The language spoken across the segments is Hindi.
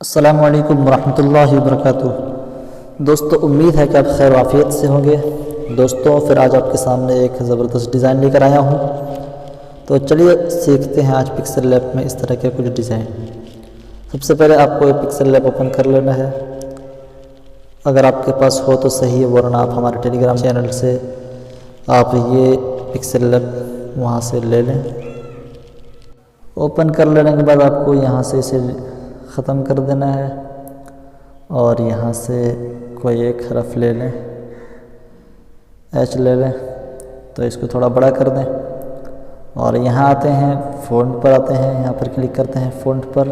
अस्सलामुअलैकुम वरहमतुल्लाहि वबरकातुहू। दोस्तों, उम्मीद है कि आप खैर वाफ़ियत से होंगे। दोस्तों, फिर आज आपके सामने एक ज़बरदस्त डिज़ाइन लेकर आया हूँ। तो चलिए सीखते हैं आज पिक्सल लैब में इस तरह के कुछ डिज़ाइन। सबसे पहले आपको ये पिक्सल लैब ओपन कर लेना है। अगर आपके पास हो तो सही है, वरना आप हमारे टेलीग्राम चैनल से आप ये पिक्सल लैब वहाँ से ले लें। ओपन कर लेने के बाद आपको यहाँ से इसे ख़त्म कर देना है और यहाँ से कोई एक हरफ ले लें, एच ले लें। तो इसको थोड़ा बड़ा कर दें और यहाँ आते हैं, फ़ॉन्ट पर आते हैं, यहाँ पर क्लिक करते हैं फ़ॉन्ट पर।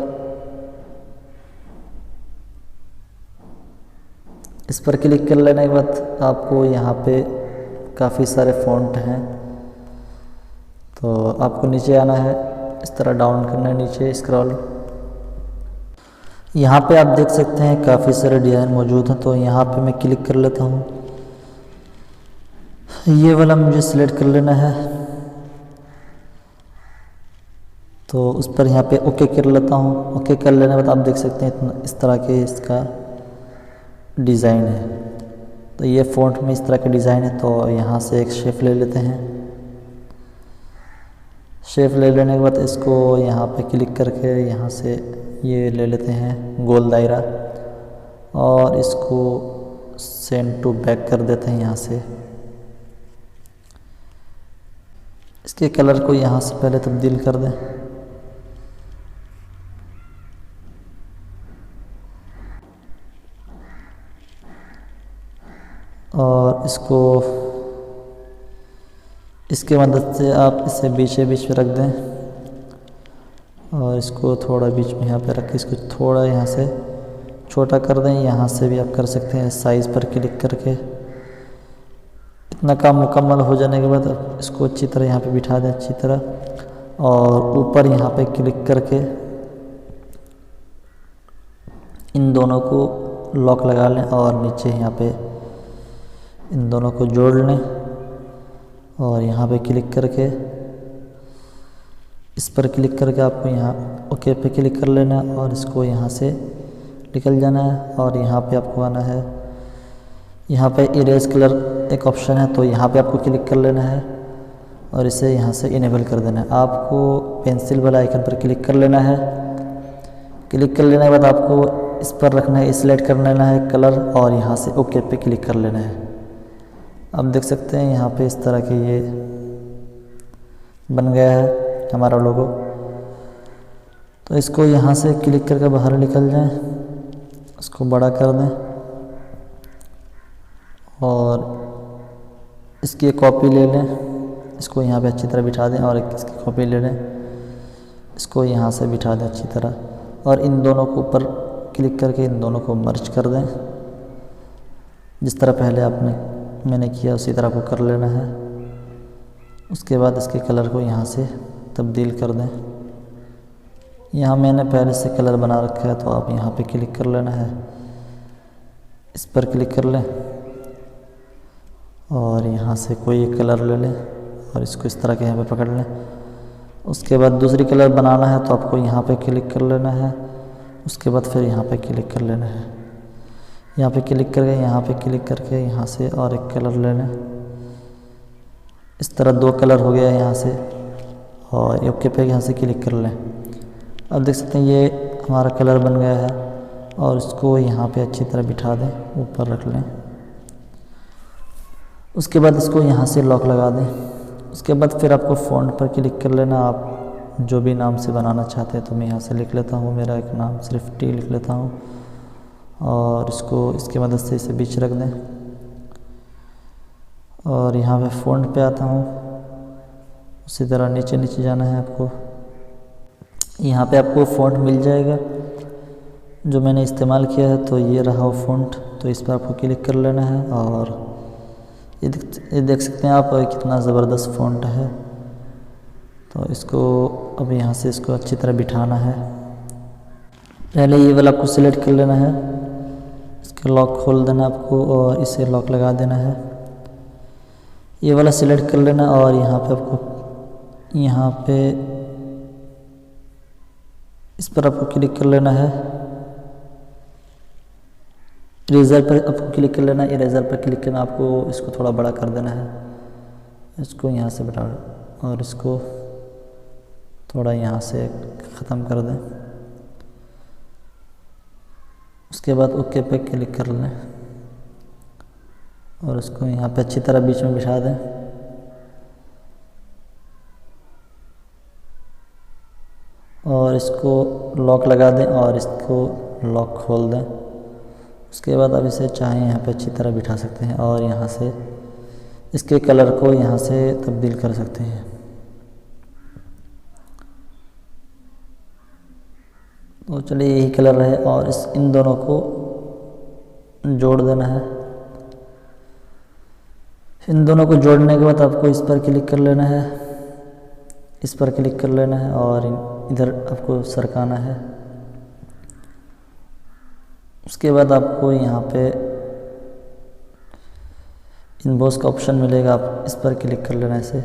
इस पर क्लिक कर लेने के बाद आपको यहाँ पे काफ़ी सारे फ़ॉन्ट हैं, तो आपको नीचे आना है, इस तरह डाउन करना है, नीचे स्क्रॉल। यहाँ पे आप देख सकते हैं काफ़ी सारे डिज़ाइन मौजूद हैं। तो यहाँ पे मैं क्लिक कर लेता हूँ, ये वाला मुझे सिलेक्ट कर लेना है। तो उस पर यहाँ पे ओके कर लेता हूँ। ओके कर लेने के बाद आप देख सकते हैं इतना इस तरह के इसका डिज़ाइन है। तो ये फ़ॉन्ट में इस तरह का डिज़ाइन है। तो यहाँ से एक शेप ले लेते हैं। शेप ले लेने के बाद इसको यहाँ पे क्लिक करके यहाँ से ये ले लेते हैं गोल दायरा और इसको सेंड टू बैक कर देते हैं। यहाँ से इसके कलर को यहाँ से पहले तब्दील कर दें और इसको इसके मदद से आप इसे बीच में रख दें और इसको थोड़ा बीच में यहाँ पे रख के इसको थोड़ा यहाँ से छोटा कर दें। यहाँ से भी आप कर सकते हैं साइज़ पर क्लिक करके। इतना काम मुकम्मल हो जाने के बाद आप इसको अच्छी तरह यहाँ पे बिठा दें अच्छी तरह और ऊपर यहाँ पे क्लिक करके इन दोनों को लॉक लगा लें और नीचे यहाँ पे इन दोनों को जोड़ लें और यहाँ पे क्लिक करके इस पर क्लिक करके आपको यहाँ ओके पे क्लिक कर लेना है और इसको यहाँ से निकल जाना है और यहाँ पे आपको आना है। यहाँ पे इरेज कलर एक ऑप्शन है, तो यहाँ पे आपको क्लिक कर लेना है और इसे यहाँ से इनेबल कर देना है। आपको पेंसिल वाला आइकन पर क्लिक कर लेना है। क्लिक कर लेने के बाद आपको इस पर रखना है, सिलेक्ट कर लेना है कलर और यहाँ से ओके पे क्लिक कर लेना है। आप देख सकते हैं यहाँ पे इस तरह के ये बन गया है हमारा लोगो। तो इसको यहाँ से क्लिक करके बाहर निकल जाएं, इसको बड़ा कर दें और इसकी एक कॉपी ले लें। इसको यहाँ पे अच्छी तरह बिठा दें और एक इसकी कॉपी ले लें, इसको यहाँ से बिठा दें अच्छी तरह और इन दोनों को ऊपर क्लिक करके इन दोनों को मर्ज कर दें। जिस तरह पहले मैंने किया उसी तरह को कर लेना है। उसके बाद इसके कलर को यहाँ से तब्दील कर दें। यहाँ मैंने पहले से कलर बना रखा है, तो आप यहाँ पे क्लिक कर लेना है, इस पर क्लिक कर लें और यहाँ से कोई एक कलर ले लें और इसको इस तरह के यहाँ पे पकड़ लें। उसके बाद दूसरी कलर बनाना है तो आपको यहाँ पे क्लिक कर लेना है। उसके बाद फिर यहाँ पे क्लिक कर लेना है, यहाँ पे क्लिक करके यहाँ पे क्लिक करके यहाँ से और एक कलर ले लें। इस तरह दो कलर हो गया यहाँ से और ओके पे यहाँ से क्लिक कर लें। अब देख सकते हैं ये हमारा कलर बन गया है और इसको यहाँ पे अच्छी तरह बिठा दें, ऊपर रख लें। उसके बाद इसको यहाँ से लॉक लगा दें। उसके बाद फिर आपको फ़ॉन्ट पर क्लिक कर लेना। आप जो भी नाम से बनाना चाहते हैं, तो मैं यहाँ से लिख लेता हूँ, मेरा एक नाम सिर्फ टी लिख लेता हूँ और इसको इसकी मदद से इसे बीच रख दें और यहाँ पे फ़ॉन्ट पे आता हूँ। उसी तरह नीचे जाना है आपको। यहाँ पे आपको फ़ॉन्ट मिल जाएगा जो मैंने इस्तेमाल किया है, तो ये रहा वो फ़ॉन्ट। तो इस पर आपको क्लिक कर लेना है और ये देख सकते हैं आप कितना ज़बरदस्त फ़ॉन्ट है। तो इसको अब यहाँ से इसको अच्छी तरह बिठाना है। पहले ये वाला आपको सिलेक्ट कर लेना है, इसका लॉक खोल देना आपको और इसे लॉक लगा देना है। ये वाला सिलेक्ट कर लेना और यहाँ पे आपको यहाँ पे इस पर आपको क्लिक कर लेना है इरेज़र पर आपको क्लिक कर लेना है, इरेज़र पर क्लिक करना, आपको इसको थोड़ा बड़ा कर देना है, इसको यहाँ से बढ़ा और इसको थोड़ा यहाँ से ख़त्म कर दें। उसके बाद ओके पे क्लिक कर लें और इसको यहाँ पे अच्छी तरह बीच में बिठा दें। और इसको लॉक लगा दें और इसको लॉक खोल दें। उसके बाद आप इसे चाहें यहाँ पे अच्छी तरह बिठा सकते हैं और यहाँ से इसके कलर को यहाँ से तब्दील कर सकते हैं। तो चलिए यही कलर है और इन दोनों को जोड़ देना है। इन दोनों को जोड़ने के बाद आपको इस पर क्लिक कर लेना है, इस पर क्लिक कर लेना है और इधर आपको सरकाना है। उसके बाद आपको यहाँ पे इनबॉस का ऑप्शन मिलेगा, आप इस पर क्लिक कर लेना इसे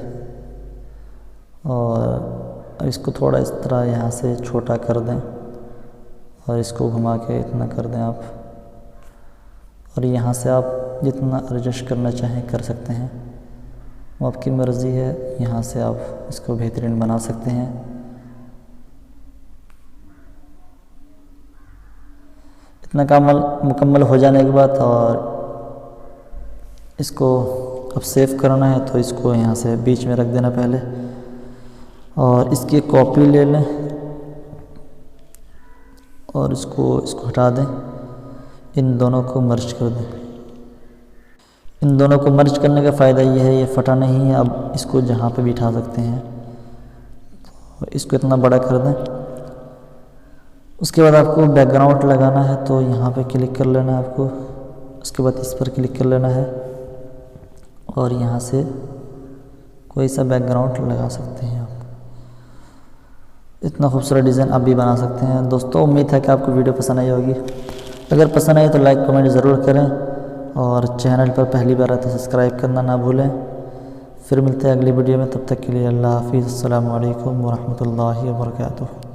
और इसको थोड़ा इस तरह यहाँ से छोटा कर दें और इसको घुमा के इतना कर दें आप। और यहाँ से आप जितना एडजस्ट करना चाहें कर सकते हैं, वो आपकी मर्ज़ी है। यहाँ से आप इसको बेहतरीन बना सकते हैं। इतना काम मुकम्मल हो जाने के बाद और इसको अब सेव करना है तो इसको यहाँ से बीच में रख देना पहले और इसकी कॉपी ले लें और इसको हटा दें। इन दोनों को मर्ज कर दें। इन दोनों को मर्ज करने का फ़ायदा ये है, ये फटा नहीं है। अब इसको जहाँ पे बिठा सकते हैं तो इसको इतना बड़ा कर दें। उसके बाद आपको बैकग्राउंड लगाना है तो यहाँ पे क्लिक कर लेना है आपको। उसके बाद इस पर क्लिक कर लेना है और यहाँ से कोई सा बैकग्राउंड लगा सकते हैं आप। इतना खूबसूरत डिज़ाइन आप भी बना सकते हैं। दोस्तों उम्मीद है कि आपको वीडियो पसंद आई होगी। अगर पसंद आई तो लाइक कमेंट ज़रूर करें और चैनल पर पहली बार आए तो सब्सक्राइब करना ना भूलें। फिर मिलते हैं अगली वीडियो में, तब तक के लिए अल्लाह हाफिज़। अस्सलामु अलैकुम व रहमतुल्लाहि व बरकातुहू।